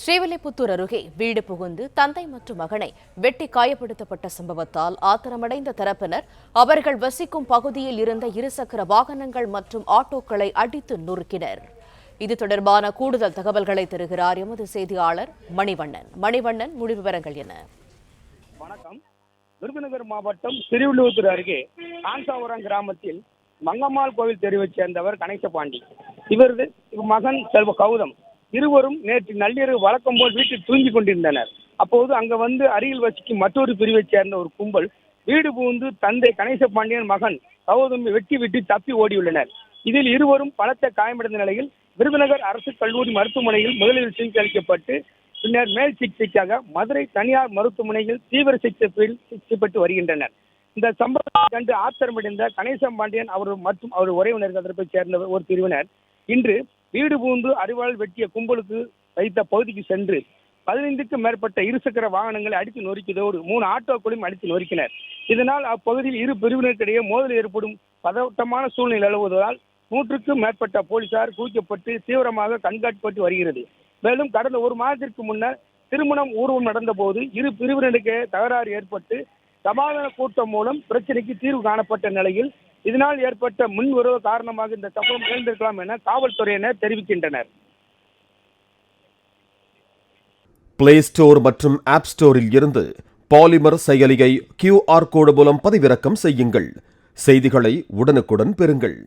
ஸ்ரீவில்லிபுத்தூர் அருகே வீடு புகுந்து தந்தை மற்றும் மகனை வெட்டி காயப்படுத்தப்பட்ட சம்பவத்தால் ஆத்திரமடைந்த தரப்பினர் அவர்கள் வசிக்கும் பகுதியில் இருந்த இருசக்கர வாகனங்கள் மற்றும் ஆட்டோக்களை அடித்து நொறுக்கினர். இது தொடர்பான கூடுதல் தகவல்களை தருகிறார் எமது செய்தியாளர் மணிவண்ணன். முழு விவரங்கள் என்ன? வணக்கம். விருதுநகர் மாவட்டம் ஸ்ரீவில்லிபுத்தூர் அருகே காஞ்சாபுரம் கிராமத்தில் மங்கம்மாள் கோவில் தெருவைச் சேர்ந்தவர் கணேசபாண்டி. இவரது மகன் செல்வ கௌதம் இருவரும் நேற்று நள்ளிரவு வழக்கம் போல் வீட்டில் தூங்கிக் கொண்டிருந்தனர். அப்போது அங்கு வந்து அருகில் வசிக்கும் மற்றொரு பிரிவைச் சேர்ந்த ஒரு கும்பல் வீடு புகுந்து தந்தை கணேசபாண்டியன் மகன் கௌதமை வெட்டி விட்டு தப்பி ஓடியுள்ளனர். இதில் இருவரும் பலத்த காயமடைந்த நிலையில் விருதுநகர் அரசு கல்லூரி மருத்துவமனையில் முதலில் சிகிச்சை அளிக்கப்பட்டு பின்னர் மேல் சிகிச்சைக்காக மதுரை தனியார் மருத்துவமனையில் தீவிர சிகிச்சை பெற்று வருகின்றனர். இந்த சம்பவத்தை கண்டு ஆத்திரமடைந்த கணேசபாண்டியன் மற்றும் அவர் உறவினர்கள் தரப்பைச் சேர்ந்த ஒரு பிரிவினர் இன்று வீடு புகுந்து அரிவாள் வெட்டிய கும்பலுக்கு வைத்த பகுதிக்கு சென்று 15க்கும் மேற்பட்ட இருசக்கர வாகனங்களை அடித்து நொறுக்கியதோடு 3 ஆட்டோக்களையும் அடித்து நொறுக்கினர். இதனால் அப்பகுதியில் இரு பிரிவினருக்கிடையே மோதல் ஏற்படும் பதட்டமான சூழ்நிலை நிலவுவதால் 100க்கும் மேற்பட்ட போலீசார் குவிக்கப்பட்டு தீவிரமாக கண்காணிக்கப்பட்டு வருகிறது. மேலும் கடந்த ஒரு மாதத்திற்கு முன்னர் திருமணம் ஊர்வலம் நடந்த போது இரு பிரிவினருக்கு தகராறு ஏற்பட்டு சமாதான கூட்டம் மூலம் பிரச்சனைக்கு தீர்வு காணப்பட்ட நிலையில் இதனால் ஏற்பட்ட முன்விரோத காரணமாக இந்த சம்பவம் நிகழ்ந்திருக்கலாம் என காவல்துறையினர் தெரிவிக்கின்றனர். பிளே ஸ்டோர் மற்றும் ஆப் ஸ்டோரில் இருந்து பாலிமர் செயலியை QR கோடு மூலம் பதிவிறக்கம் செய்யுங்கள். செய்திகளை உடனுக்குடன் பெறுங்கள்.